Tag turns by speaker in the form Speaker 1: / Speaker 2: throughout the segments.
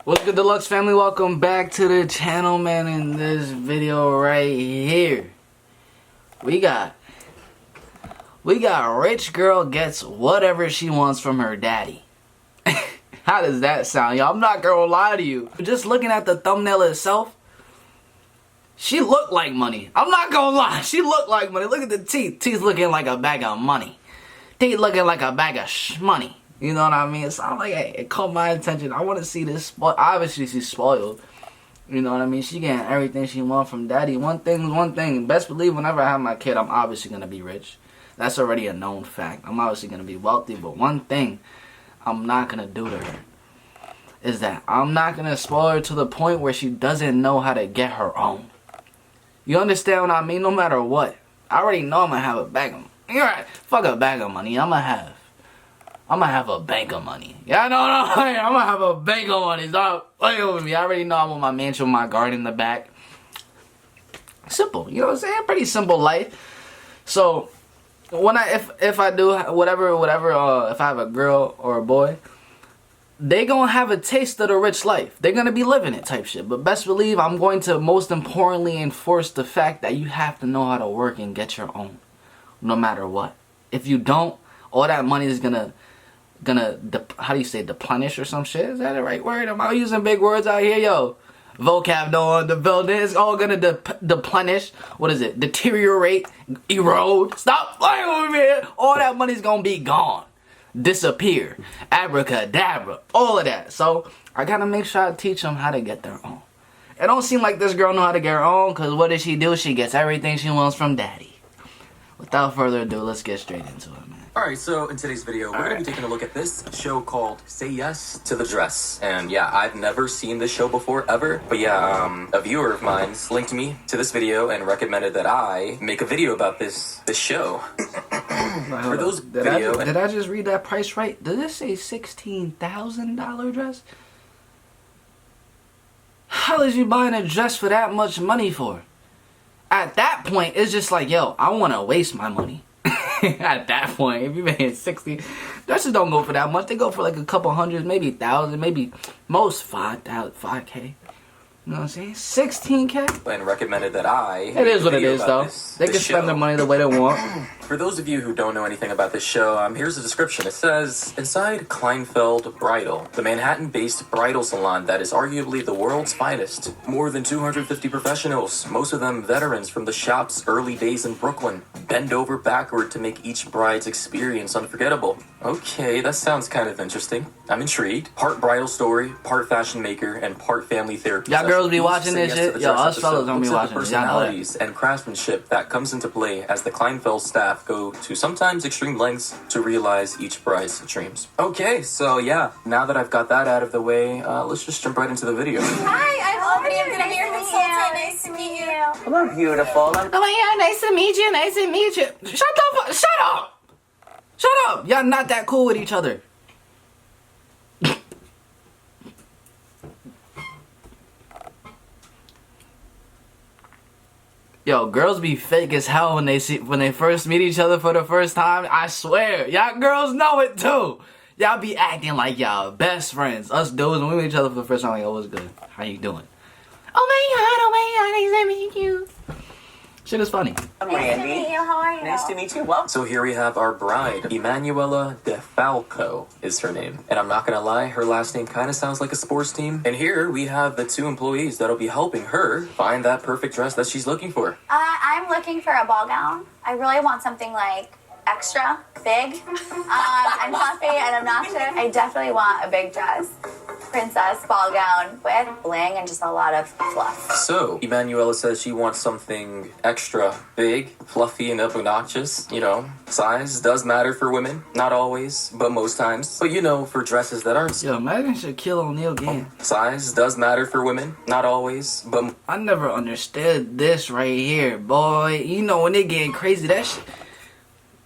Speaker 1: What's good, Deluxe family? Welcome back to the channel, man. In this video right here, we got rich girl gets whatever she wants from her daddy. How does that sound, y'all? I'm not gonna lie to you. Just looking at the thumbnail itself, she looked like money. I'm not gonna lie, she looked like money. Look at the teeth. Teeth looking like a bag of money. Teeth looking like a bag of money. You know what I mean? So I'm like, hey, it caught my attention. I want to see this. Obviously, she's spoiled. You know what I mean? She getting everything she wants from daddy. One thing. Best believe whenever I have my kid, I'm obviously going to be rich. That's already a known fact. I'm obviously going to be wealthy. But one thing I'm not going to do to her is that I'm not going to spoil her to the point where she doesn't know how to get her own. You understand what I mean? No matter what. I already know I'm going to have a bag of money. You're right. Fuck a bag of money. I'm going to have a bank of money. Yeah, no. I'm going to have a bank of money. Stop playing with me. I already know I want my mansion with my garden in the back. Simple. You know what I'm saying? Pretty simple life. So, when if I do whatever, if I have a girl or a boy, they going to have a taste of the rich life. They're going to be living it type shit. But best believe I'm going to most importantly enforce the fact that you have to know how to work and get your own. No matter what. If you don't, all that money is gonna how do you say, deplenish or some shit? Is that the right word? Am I using big words out here? Yo, vocab on the building. It's all gonna deplenish. What is it? Deteriorate, erode. Stop playing with me. All that money's gonna be gone, disappear, abracadabra, all of that. So I gotta make sure I teach them how to get their own. It don't seem like this girl know how to get her own, cause what does she do? She gets everything she wants from daddy. Without further ado, let's get straight into it, man.
Speaker 2: Alright, so in today's video, we're going to be taking a look at this show called Say Yes to the Dress. And yeah, I've never seen this show before, ever. But yeah, a viewer of mine linked me to this video and recommended that I make a video about this show. For those
Speaker 1: did I just read that price right? Did it say $16,000 dress? How is you buying a dress for that much money for? At that point, it's just like, yo, I want to waste my money. At that point, if you're paying 60, dresses don't go for that much. They go for like a couple hundred, maybe 1,000, maybe most 5,000, 5K. You know what I'm saying? 16K?
Speaker 2: And recommended that I...
Speaker 1: It is what it is, though. They can spend their money the way they want.
Speaker 2: For those of you who don't know anything about this show, here's the description. It says, inside Kleinfeld Bridal, the Manhattan-based bridal salon that is arguably the world's finest. More than 250 professionals, most of them veterans from the shop's early days in Brooklyn, bend over backward to make each bride's experience unforgettable. Okay, that sounds kind of interesting. I'm intrigued. Part bridal story, part fashion maker, and part family therapy.
Speaker 1: Y'all girls be watching this shit? Yo, us fellas don't be watching this.
Speaker 2: Personalities and craftsmanship that comes into play as the Kleinfeld staff go to sometimes extreme lengths to realize each bride's dreams. Okay, so yeah, now that I've got that out of the way, let's just jump right into the video.
Speaker 3: Hi, I'm Albany. I'm gonna be your consultant. Nice to meet you.
Speaker 2: Hello, beautiful.
Speaker 1: Oh my god, nice to meet you. Nice to meet you. Shut up! Shut up! Y'all not that cool with each other. Yo, girls be fake as hell when they first meet each other for the first time. I swear, y'all girls know it too. Y'all be acting like y'all best friends. Us dudes, when we meet each other for the first time, like, oh, what's good? How you doing? Oh my god, nice to meet you. Shit is funny.
Speaker 3: I'm Randy. Nice to meet you. How are you?
Speaker 2: Nice to meet you. Well, so here we have our bride, Emanuela DeFalco is her name. And I'm not gonna lie, her last name kind of sounds like a sports team. And here we have the two employees that'll be helping her find that perfect dress that she's looking for.
Speaker 3: I'm looking for a ball gown. I really want something like extra big. I'm puffy and obnoxious. I definitely want a big dress. Princess ball gown with bling and just a lot of fluff.
Speaker 2: So, Emanuela says she wants something extra big, fluffy, and obnoxious. You know, size does matter for women. Not always, but most times. But you know, for dresses that aren't...
Speaker 1: Yo, imagine Shaquille O'Neal game.
Speaker 2: Size does matter for women. Not always, but...
Speaker 1: I never understood this right here, boy. You know, when they getting crazy, that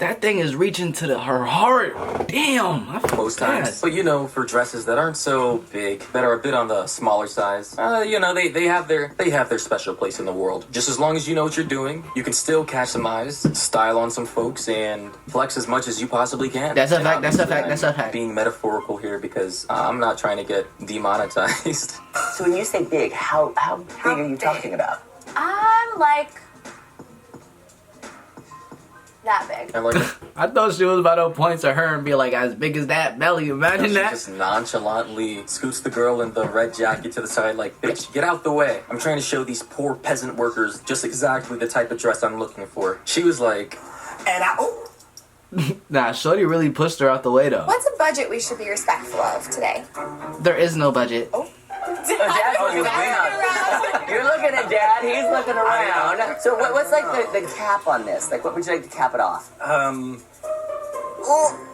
Speaker 1: that thing is reaching to her heart. Damn, I feel
Speaker 2: Most
Speaker 1: bad.
Speaker 2: times. But you know, for dresses that aren't so big, that are a bit on the smaller size, you know, they have their special place in the world. Just as long as you know what you're doing, you can still catch some eyes, style on some folks, and flex as much as you possibly can.
Speaker 1: That's a
Speaker 2: And
Speaker 1: fact, that's a
Speaker 2: obviously,
Speaker 1: fact, that's a fact.
Speaker 2: I'm being metaphorical here because I'm not trying to get demonetized.
Speaker 4: So when you say big, how big are you talking about?
Speaker 3: I'm like that big.
Speaker 2: And like,
Speaker 1: I thought she was about to point to her and be like, as big as that belly. Imagine
Speaker 2: she
Speaker 1: that.
Speaker 2: just nonchalantly scoots the girl in the red jacket to the side like, bitch, get out the way. I'm trying to show these poor peasant workers just exactly the type of dress I'm looking for. She was like,
Speaker 4: And
Speaker 1: Nah, Shorty really pushed her out the way though.
Speaker 3: What's a budget we should be respectful of today?
Speaker 1: There is no budget.
Speaker 4: Dad's looking around. You're looking at Dad. He's looking around. So what's like the cap on this? Like, what would you like to cap it off?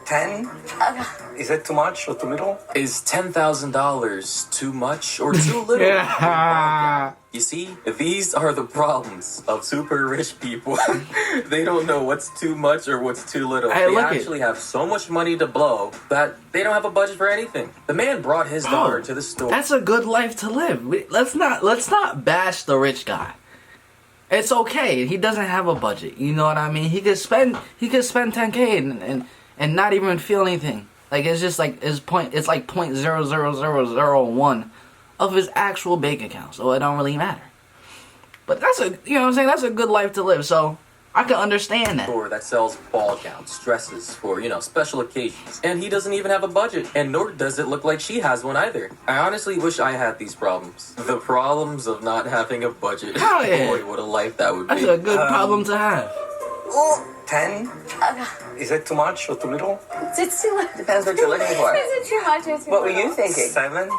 Speaker 5: 10? Is it too much or too little?
Speaker 2: is $10,000 too much or too little?
Speaker 1: Yeah.
Speaker 2: You see, these are the problems of super rich people. They don't know what's too much or what's too little.
Speaker 1: Hey,
Speaker 2: they
Speaker 1: look it.
Speaker 2: actually have so much money to blow that they don't have a budget for anything. The man brought his daughter to the store.
Speaker 1: That's a good life to live. Let's not bash the rich guy. It's okay. He doesn't have a budget. You know what I mean? He could spend 10K and not even feel anything. Like it's just like it's like 0.00001 of his actual bank account. So it don't really matter. But that's you know what I'm saying? That's a good life to live. So I can understand that.
Speaker 2: Store that sells ball gowns, dresses for, you know, special occasions. And he doesn't even have a budget. And nor does it look like she has one either. I honestly wish I had these problems. The problems of not having a budget.
Speaker 1: Hell yeah.
Speaker 2: Boy, what a life that would be.
Speaker 1: That's a good problem to have.
Speaker 5: 10? Is it too much or too little?
Speaker 3: It's too much.
Speaker 4: Depends what you're looking for.
Speaker 3: Is it too much or too
Speaker 4: What were
Speaker 3: little?
Speaker 4: you thinking?
Speaker 5: 7?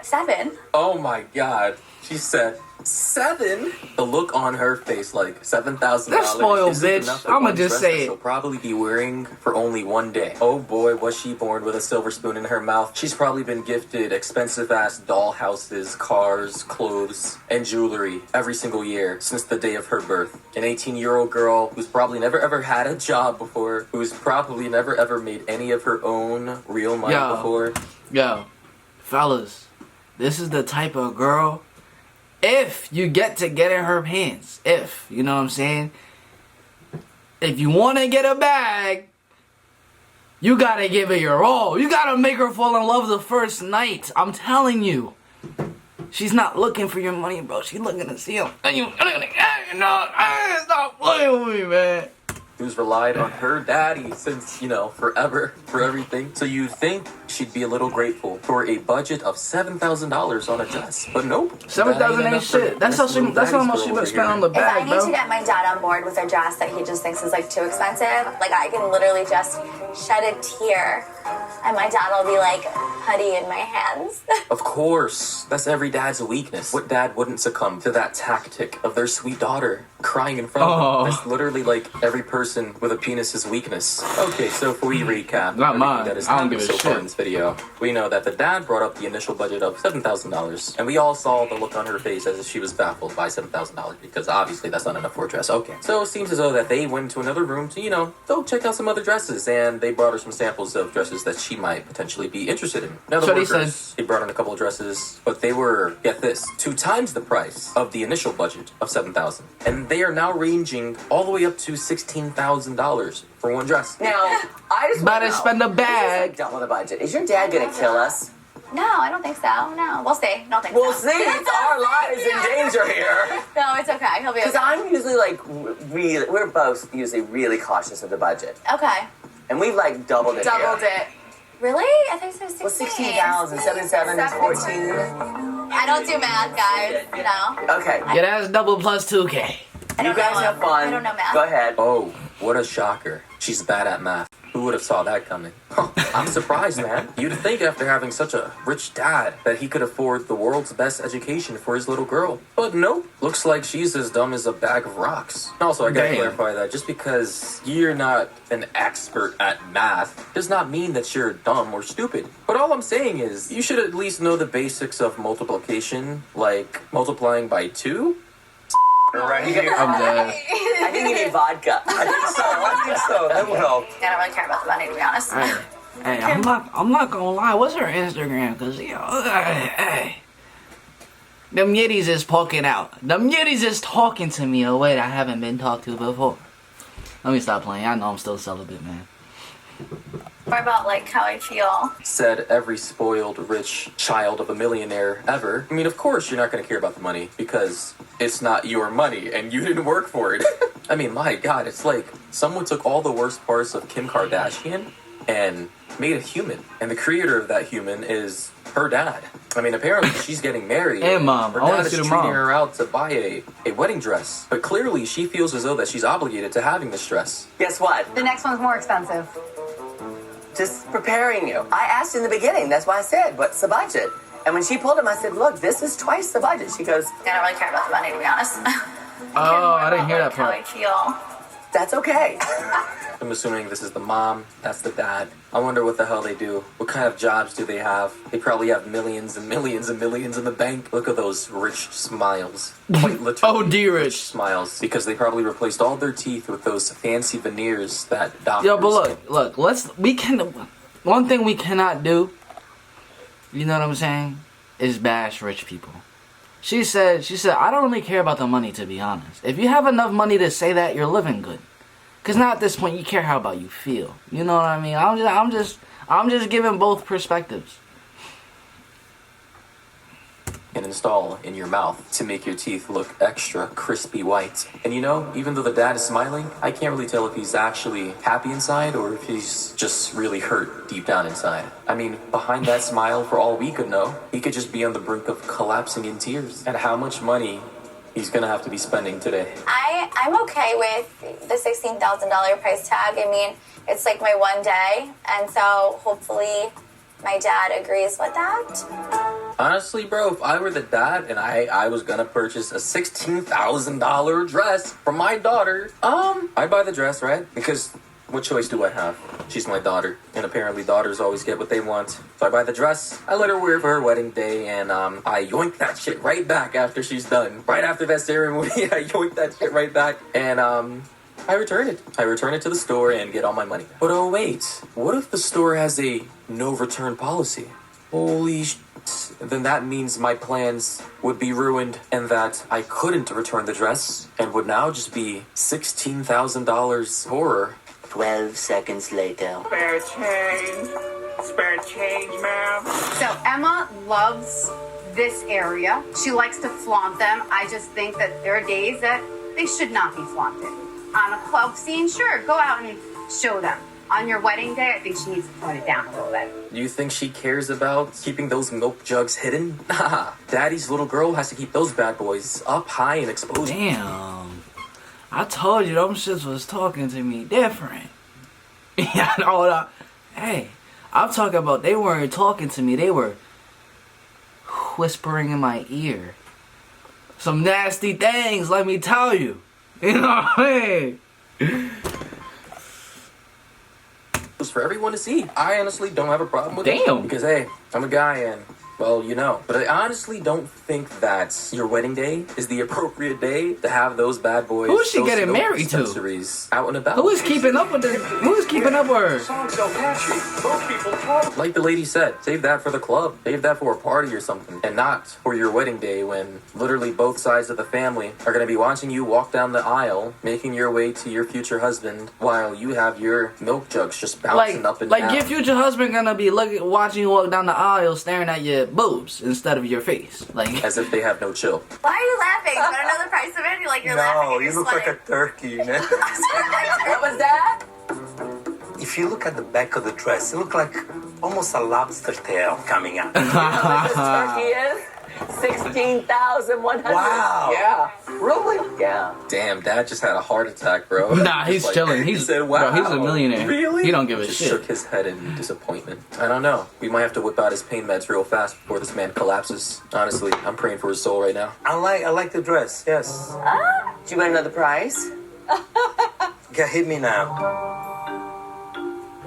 Speaker 3: 7.
Speaker 2: Oh my god. She said 7? The look on her face, like $7,000.
Speaker 1: That's spoiled,
Speaker 2: isn't
Speaker 1: bitch.
Speaker 2: enough for
Speaker 1: I'ma
Speaker 2: one
Speaker 1: just
Speaker 2: dress
Speaker 1: say
Speaker 2: that
Speaker 1: it.
Speaker 2: She'll probably be wearing for only one day. Oh boy, was she born with a silver spoon in her mouth. She's probably been gifted expensive ass doll houses, cars, clothes, and jewelry every single year since the day of her birth. An 18-year-old girl who's probably never ever had a job before, who's probably never ever made any of her own real money
Speaker 1: Yo.
Speaker 2: before.
Speaker 1: Yo, fellas, this is the type of girl, if you get to get in her pants, you know what I'm saying? If you want to get a bag, you gotta give it your all. You gotta make her fall in love the first night. I'm telling you. She's not looking for your money, bro. She's looking to see him. And you, stop playing with me, man.
Speaker 2: Who's relied on her daddy since, you know, forever for everything. So you'd think she'd be a little grateful for a budget of $7,000 on a dress. But nope.
Speaker 1: 7,000 ain't
Speaker 2: enough for
Speaker 1: shit. That's how
Speaker 2: this little
Speaker 1: much
Speaker 2: daddy's
Speaker 1: she
Speaker 2: girl
Speaker 1: been
Speaker 2: over
Speaker 1: spending on
Speaker 2: here.
Speaker 1: the
Speaker 3: If I
Speaker 1: bag,
Speaker 3: need
Speaker 1: bro.
Speaker 3: to get my dad on board with a dress that he just thinks is like too expensive, like I can literally just shed a tear and my dad will be like putty in my hands.
Speaker 2: Of course. That's every dad's weakness. What dad wouldn't succumb to that tactic of their sweet daughter crying in front of
Speaker 1: Oh.
Speaker 2: them? That's literally like every person with a penis's weakness. Okay, so if we recap
Speaker 1: Not
Speaker 2: everything
Speaker 1: mine.
Speaker 2: that has
Speaker 1: I don't
Speaker 2: happened
Speaker 1: give a
Speaker 2: so far
Speaker 1: shit.
Speaker 2: in this video, we know that the dad brought up the initial budget of $7,000, and we all saw the look on her face as if she was baffled by $7,000 because obviously that's not enough for a dress. Okay, so it seems as though that they went to another room to, you know, go check out some other dresses, and they brought her some samples of dresses that she might potentially be interested in. Now the
Speaker 1: So they
Speaker 2: workers,
Speaker 1: said-
Speaker 2: they brought in a couple of dresses, but they were, get this, 2 times the price of the initial budget of $7,000, and they are now ranging all the way up to $16,000 for one dress.
Speaker 4: Now, I just
Speaker 1: Better
Speaker 4: wanna know,
Speaker 1: spend a
Speaker 4: who's just,
Speaker 1: bag.
Speaker 4: like, done with a budget. Is your dad gonna kill us?
Speaker 3: No, I don't think so. No, we'll see. Don't think
Speaker 4: We'll
Speaker 3: so.
Speaker 4: see. It's our lives in danger here.
Speaker 3: No, it's okay. He'll be
Speaker 4: Because
Speaker 3: okay.
Speaker 4: I'm usually like really, we're both usually really cautious of the budget,
Speaker 3: Okay.
Speaker 4: and we've like doubled it.
Speaker 3: Doubled
Speaker 4: here.
Speaker 3: it. Really? I think so. 16.
Speaker 4: Well, 16,000, 77 is 14.
Speaker 3: I don't do math, guys. No.
Speaker 4: Okay,
Speaker 1: Yeah, that's double plus 2K.
Speaker 3: I
Speaker 4: you
Speaker 3: don't
Speaker 4: guys
Speaker 3: know.
Speaker 4: have fun.
Speaker 3: I don't know math.
Speaker 4: Go ahead.
Speaker 2: Oh, what a shocker. She's bad at math. Who would have saw that coming? I'm surprised, man. You'd think after having such a rich dad that he could afford the world's best education for his little girl. But nope. Looks like she's as dumb as a bag of rocks. Also, I gotta
Speaker 1: Damn.
Speaker 2: clarify that just because you're not an expert at math does not mean that you're dumb or stupid. But all I'm saying is you should at least know the basics of multiplication, like multiplying by 2.
Speaker 5: Right here.
Speaker 1: I'm dead.
Speaker 4: I think you need vodka.
Speaker 5: I think so. That will help.
Speaker 3: I don't really care about the money, to be honest.
Speaker 1: Hey, I'm not gonna lie. What's her Instagram? Cause hey, them yitties is poking out. Them yitties is talking to me a way that I haven't been talked to before. Let me stop playing. I know I'm still celibate, man.
Speaker 3: Or about like how I feel.
Speaker 2: Said every spoiled rich child of a millionaire ever. I mean, of course you're not going to care about the money because it's not your money and you didn't work for it. I mean, my God, it's like someone took all the worst parts of Kim Kardashian and made a human. And the creator of that human is her dad. I mean, apparently she's getting married.
Speaker 1: Hey, Mom,
Speaker 2: Her
Speaker 1: I wanna
Speaker 2: dad is
Speaker 1: see the
Speaker 2: treating
Speaker 1: mom.
Speaker 2: her out to buy a wedding dress. But clearly she feels as though that she's obligated to having this dress.
Speaker 4: Guess what?
Speaker 6: The next one's more expensive.
Speaker 4: Just preparing you. I asked in the beginning, that's why I said, what's the budget? And when she pulled him, I said, look, this is twice the budget. She goes,
Speaker 3: I don't really care about the money, to be honest.
Speaker 1: Oh, I didn't hear that
Speaker 3: How I
Speaker 1: part.
Speaker 3: feel.
Speaker 4: that's okay.
Speaker 2: I'm assuming this is the mom, that's the dad. I wonder what the hell they do. What kind of jobs do they have? They probably have millions and millions and millions in the bank. Look at those rich smiles. Quite literally.
Speaker 1: Oh, dear rich.
Speaker 2: Smiles. Because they probably replaced all their teeth with those fancy veneers that doctors...
Speaker 1: Yo, but look. One thing we cannot do. You know what I'm saying? Is bash rich people. She said, I don't really care about the money, to be honest. If you have enough money to say that, you're living good. Cause now at this point, you care how about you feel. You know what I mean? I'm just giving both perspectives.
Speaker 2: can install in your mouth to make your teeth look extra crispy white. And you know, even though the dad is smiling, I can't really tell if he's actually happy inside or if he's just really hurt deep down inside. I mean, behind that smile, for all we could know, he could just be on the brink of collapsing in tears. And how much money he's gonna have to be spending today.
Speaker 3: I'm okay with the $16,000 price tag. I mean, it's like my one day, and so hopefully my dad agrees with that.
Speaker 2: Honestly, bro, if I were the dad and I was gonna purchase a $16,000 dress for my daughter, I'd buy the dress, right? Because what choice do I have? She's my daughter, and apparently daughters always get what they want. So I buy the dress, I let her wear it for her wedding day, and I yoink that shit right back after she's done. Right after that ceremony, I yoink that shit right back, and I return it. I return it to the store and get all my money. But oh wait, what if the store has a no return policy? Holy shit. Then that means my plans would be ruined and that I couldn't return the dress and would now just be $16,000 poorer.
Speaker 4: 12 seconds later.
Speaker 7: Spare change. Spare change, ma'am.
Speaker 6: So Emma loves this area. She likes to flaunt them. I just think that there are days that they should not be flaunted. On a club scene, sure, go out and show them. On your wedding day, I think she needs to tone it down a little bit.
Speaker 2: Do you think she cares about keeping those milk jugs hidden? Nah, Daddy's little girl has to keep those bad boys up high and exposed.
Speaker 1: Damn. I told you, them shits was talking to me different. Yeah, no, no. Hey, I'm talking about they weren't talking to me. They were whispering in my ear. Some nasty things, let me tell you. You know what I mean?
Speaker 2: For everyone to see. I honestly don't have a problem with it.
Speaker 1: Damn.
Speaker 2: Because, hey, I'm a guy and, well, you know. But I honestly don't think that your wedding day is the appropriate day to have those bad boys.
Speaker 1: Who is she
Speaker 2: those
Speaker 1: getting
Speaker 2: milk
Speaker 1: married to?
Speaker 2: dispensaries out and about.
Speaker 1: Who is keeping up with this? Who is keeping up with her?
Speaker 5: Song's so catchy. Most people talk.
Speaker 2: Like the lady said, save that for the club. Save that for a party or something. And not for your wedding day when literally both sides of the family are going to be watching you walk down the aisle, making your way to your future husband while you have your milk jugs just bouncing up and down.
Speaker 1: Like your future husband gonna be watching you walk down the aisle, staring at your boobs instead of your face, like
Speaker 2: as if they have no chill.
Speaker 3: Why are you laughing? You want to know the price of it? You're laughing.
Speaker 5: No,
Speaker 3: And
Speaker 5: you
Speaker 3: you're
Speaker 5: look like a
Speaker 3: sweating.
Speaker 5: turkey, you know?
Speaker 4: What was that?
Speaker 5: If you look at the back of the dress, it looks like almost a lobster tail coming out.
Speaker 4: How much this turkey is? 16,100.
Speaker 5: Wow.
Speaker 4: Yeah. Really? Yeah.
Speaker 2: Damn, Dad just had a heart attack, bro.
Speaker 1: Nah, he's
Speaker 2: Just like,
Speaker 1: chilling.
Speaker 2: He
Speaker 1: He's
Speaker 2: said, "Wow,
Speaker 1: bro, he's a millionaire.
Speaker 2: Really?"
Speaker 1: He don't give a
Speaker 2: just
Speaker 1: shit.
Speaker 2: shook his head in disappointment. I don't know. We might have to whip out his pain meds real fast before this man collapses. Honestly, I'm praying for his soul right now.
Speaker 5: I like the dress, yes.
Speaker 4: Do you want another prize?
Speaker 5: Yeah, hit me now.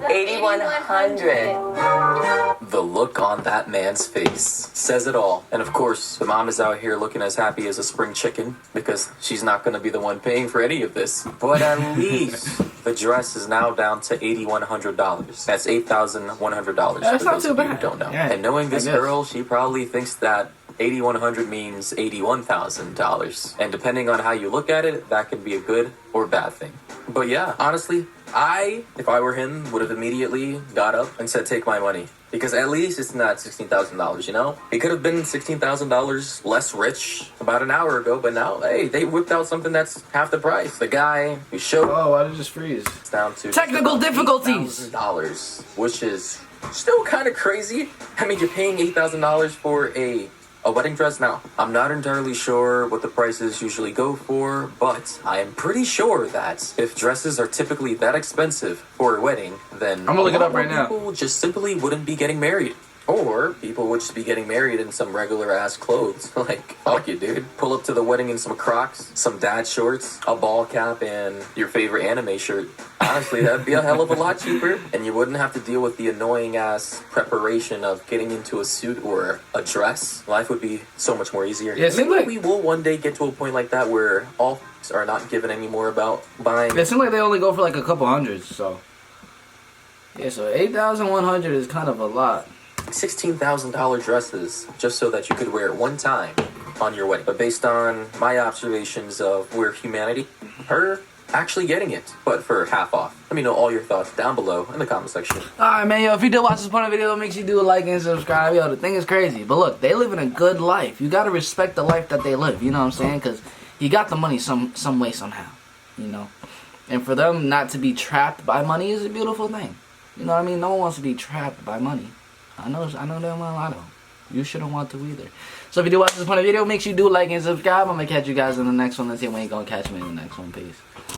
Speaker 4: $8,100.
Speaker 2: The look on that man's face says it all. And of course, the mom is out here looking as happy as a spring chicken because she's not going to be the one paying for any of this. But at least the dress is now down to $8,100. That's $8,100
Speaker 1: That's
Speaker 2: for
Speaker 1: not
Speaker 2: those
Speaker 1: too
Speaker 2: of you
Speaker 1: bad.
Speaker 2: who don't know.
Speaker 1: Yeah,
Speaker 2: And knowing this
Speaker 1: I guess.
Speaker 2: girl, she probably thinks that $8,100 means $81,000. And depending on how you look at it, that can be a good or bad thing. But yeah, honestly, if I were him, would have immediately got up and said, take my money. Because at least it's not $16,000, you know? He could have been $16,000 less rich about an hour ago, but now, hey, they whipped out something that's half the price. The guy who showed
Speaker 1: Oh, why did it just freeze?
Speaker 2: it's down to
Speaker 1: Technical difficulties.
Speaker 2: $8,000, which is still kind of crazy. I mean, you're paying $8,000 for a wedding dress. Now, I'm not entirely sure what the prices usually go for, but I am pretty sure that if dresses are typically that expensive for a wedding, then
Speaker 1: I'm gonna look it up
Speaker 2: a lot
Speaker 1: right
Speaker 2: more
Speaker 1: now.
Speaker 2: people just simply wouldn't be getting married. Or people would just be getting married in some regular ass clothes. Like, fuck you, dude. Pull up to the wedding in some Crocs, some dad shorts, a ball cap, and your favorite anime shirt. Honestly, that'd be a hell of a lot cheaper, and you wouldn't have to deal with the annoying ass preparation of getting into a suit or a dress. Life would be so much more easier.
Speaker 1: Yeah, it seems
Speaker 2: Maybe
Speaker 1: like-
Speaker 2: we will one day get to a point like that where all are not given anymore about buying.
Speaker 1: It seems like they only go for like a couple hundreds, so. Yeah, so 8,100 is kind of a lot.
Speaker 2: $16,000 dresses just so that you could wear it one time on your wedding. But based on my observations of We're Humanity, her actually getting it, but for half off. Let me know all your thoughts down below in the comment section.
Speaker 1: Alright, man, yo, if you did watch this part of the video, make sure you do a like and subscribe. Yo, the thing is crazy. But look, they living a good life. You gotta respect the life that they live, you know what I'm saying? Because you got the money some way, somehow, you know? And for them not to be trapped by money is a beautiful thing. You know what I mean? No one wants to be trapped by money. I know damn well I don't. You shouldn't want to either. So if you do watch this part of the video, make sure you do like and subscribe. I'm gonna catch you guys in the next one. Let's see when you gonna catch me in the next one. Peace.